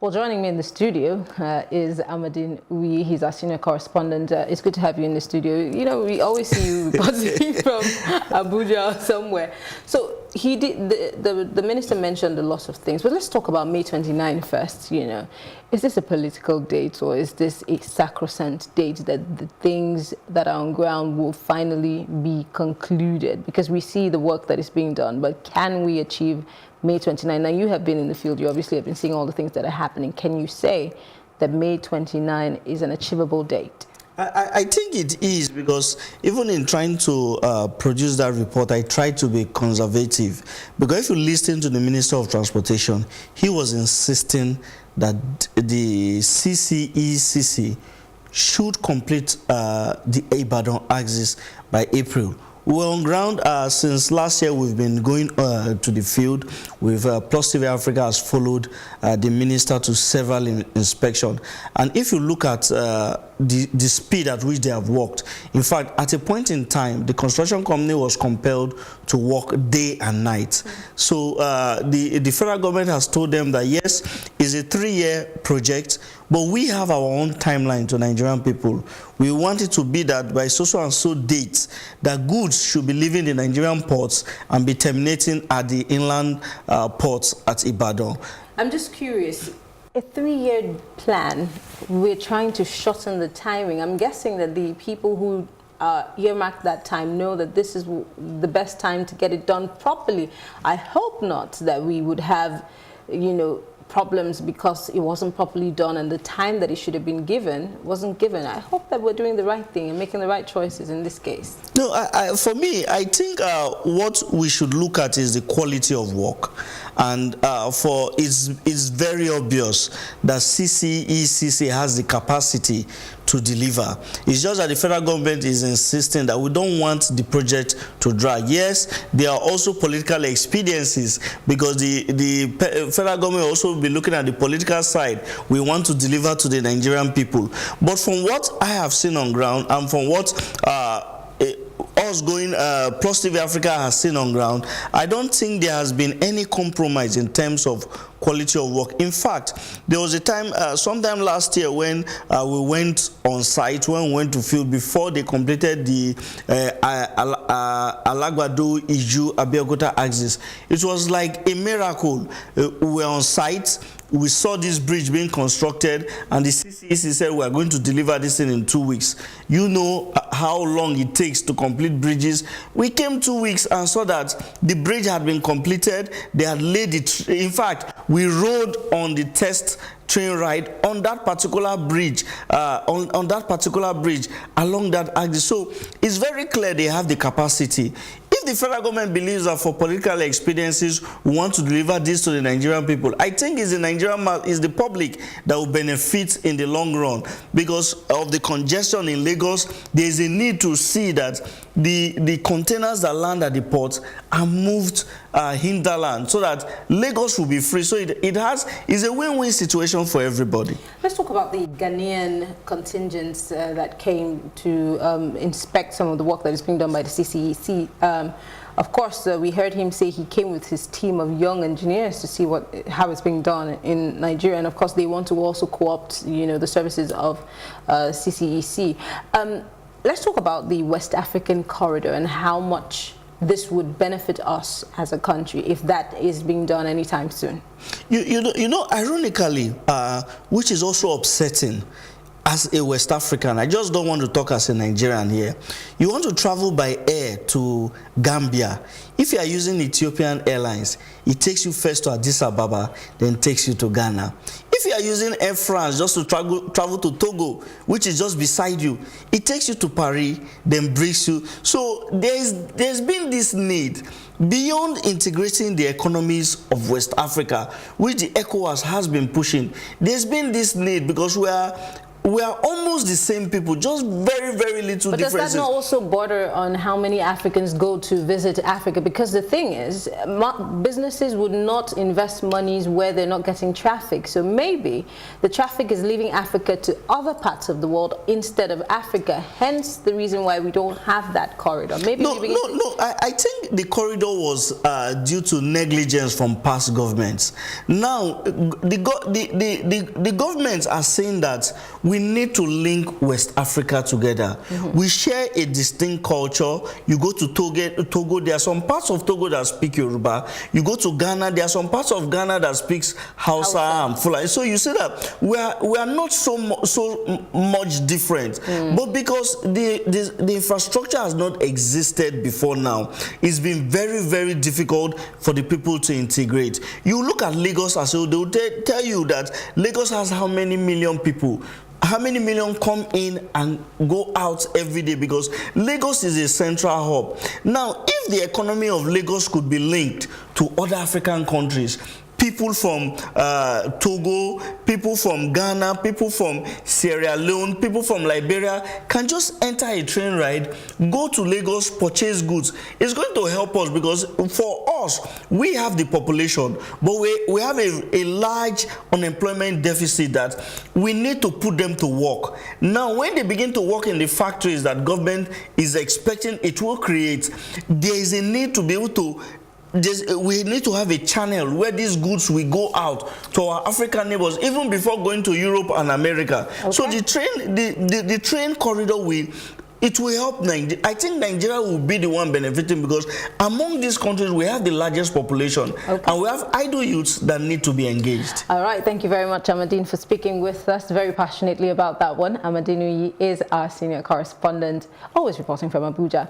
Well, joining me in the studio is Amadin Uyi. He's our senior correspondent. It's good to have you in the studio. You know, we always see you reporting from Abuja or somewhere. So he did. The minister mentioned a lot of things, but let's talk about May 29 first. You know, is this a political date or is this a sacrosanct date that the things that are on ground will finally be concluded? Because we see the work that is being done, but can we achieve May 29? Now, you have been in the field. You obviously have been seeing all the things that are happening. Can you say that May 29 is an achievable date? I think it is, because even in trying to produce that report, I tried to be conservative. Because if you listen to the Minister of Transportation, he was insisting that the CCECC should complete the Ibadan axis by April. We're on ground since last year. We've been going to the field. With PlusTVAfrica has followed the minister to several inspections. And if you look at the speed at which they have worked, in fact, at a point in time, the construction company was compelled to work day and night. So the federal government has told them that yes, it's a 3-year project, but we have our own timeline to Nigerian people. We want it to be that by so and so dates, that goods should be leaving the Nigerian ports and be terminating at the inland ports at Ibadan. I'm just curious, a 3-year plan, we're trying to shorten the timing. I'm guessing that the people who earmarked that time know that this is the best time to get it done properly. I hope not that we would have, you know, problems because it wasn't properly done and the time that it should have been given wasn't given. I hope that we're doing the right thing and making the right choices in this case. No, for me, I think what we should look at is the quality of work. And it's very obvious that CCECC has the capacity to deliver. It's just that the federal government is insisting that we don't want the project to drag. Yes, there are also political expediencies, because the federal government will also be looking at the political side. We want to deliver to the Nigerian people. But from what I have seen on ground and from what PlusTVAfrica has seen on ground, I don't think there has been any compromise in terms of quality of work. In fact, there was a time, sometime last year, when we went on site, when we went to field before they completed the Alagbado-Iju-Abeokuta axis. It was like a miracle. We were on site. We saw this bridge being constructed, and the CCEC said we are going to deliver this thing in 2 weeks. You know how long it takes to complete bridges. We came 2 weeks and saw that the bridge had been completed. They had laid it. In fact, we rode on the test train ride on that particular bridge, on that particular bridge along that axis. So it's very clear they have the capacity. If the federal government believes that for political expediencies we want to deliver this to the Nigerian people, I think it's the public that will benefit in the long run. Because of the congestion in Lagos, there is a need to see that the containers that land at the port are moved hinterland, so that Lagos will be free. So it's a win-win situation for everybody. Let's talk about the Ghanaian contingents that came to inspect some of the work that is being done by the CCEC. Of course, we heard him say he came with his team of young engineers to see how it's being done in Nigeria, and of course they want to also co-opt, you know, the services of CCEC. Let's talk about the West African corridor and how much this would benefit us as a country if that is being done anytime soon. You know, ironically, which is also upsetting, as a West African, I just don't want to talk as a Nigerian here. You want to travel by air to Gambia. If you are using Ethiopian Airlines, it takes you first to Addis Ababa, then takes you to Ghana. If you are using Air France just to travel to Togo, which is just beside you, it takes you to Paris, then brings you. So there's been this need, beyond integrating the economies of West Africa, which the ECOWAS has been pushing. There's been this need, because we are we are almost the same people, just very, very little differences. But does that not also border on how many Africans go to visit Africa? Because the thing is, businesses would not invest monies where they're not getting traffic. So maybe the traffic is leaving Africa to other parts of the world instead of Africa. Hence the reason why we don't have that corridor. Maybe no. I think the corridor was due to negligence from past governments. Now, the governments are saying that we need to link West Africa together. We share a distinct culture. You go to Togo, there are some parts of Togo that speak Yoruba. You go to Ghana, there are some parts of Ghana that speaks Hausa and Fulani. So you see that we are not so much different. But because the infrastructure has not existed before now, it's been very, very difficult for the people to integrate. You look at Lagos as well, they will tell you that Lagos has how many million people? How many million come in and go out every day? Because Lagos is a central hub. Now, if the economy of Lagos could be linked to other African countries, people from Togo, people from Ghana, people from Sierra Leone, people from Liberia can just enter a train ride, go to Lagos, purchase goods. It's going to help us because for us, we have the population, but we have a large unemployment deficit that we need to put them to work. Now, when they begin to work in the factories that government is expecting it will create, there is a need to be able to we need to have a channel where these goods will go out to our African neighbors even before going to Europe and America. Okay. So the train corridor will help Nigeria. I think Nigeria will be the one benefiting because among these countries we have the largest population, and we have idle youths that need to be engaged. All right, thank you very much, Amadin, for speaking with us very passionately about that one. Amadin Uyi is our senior correspondent, always reporting from Abuja.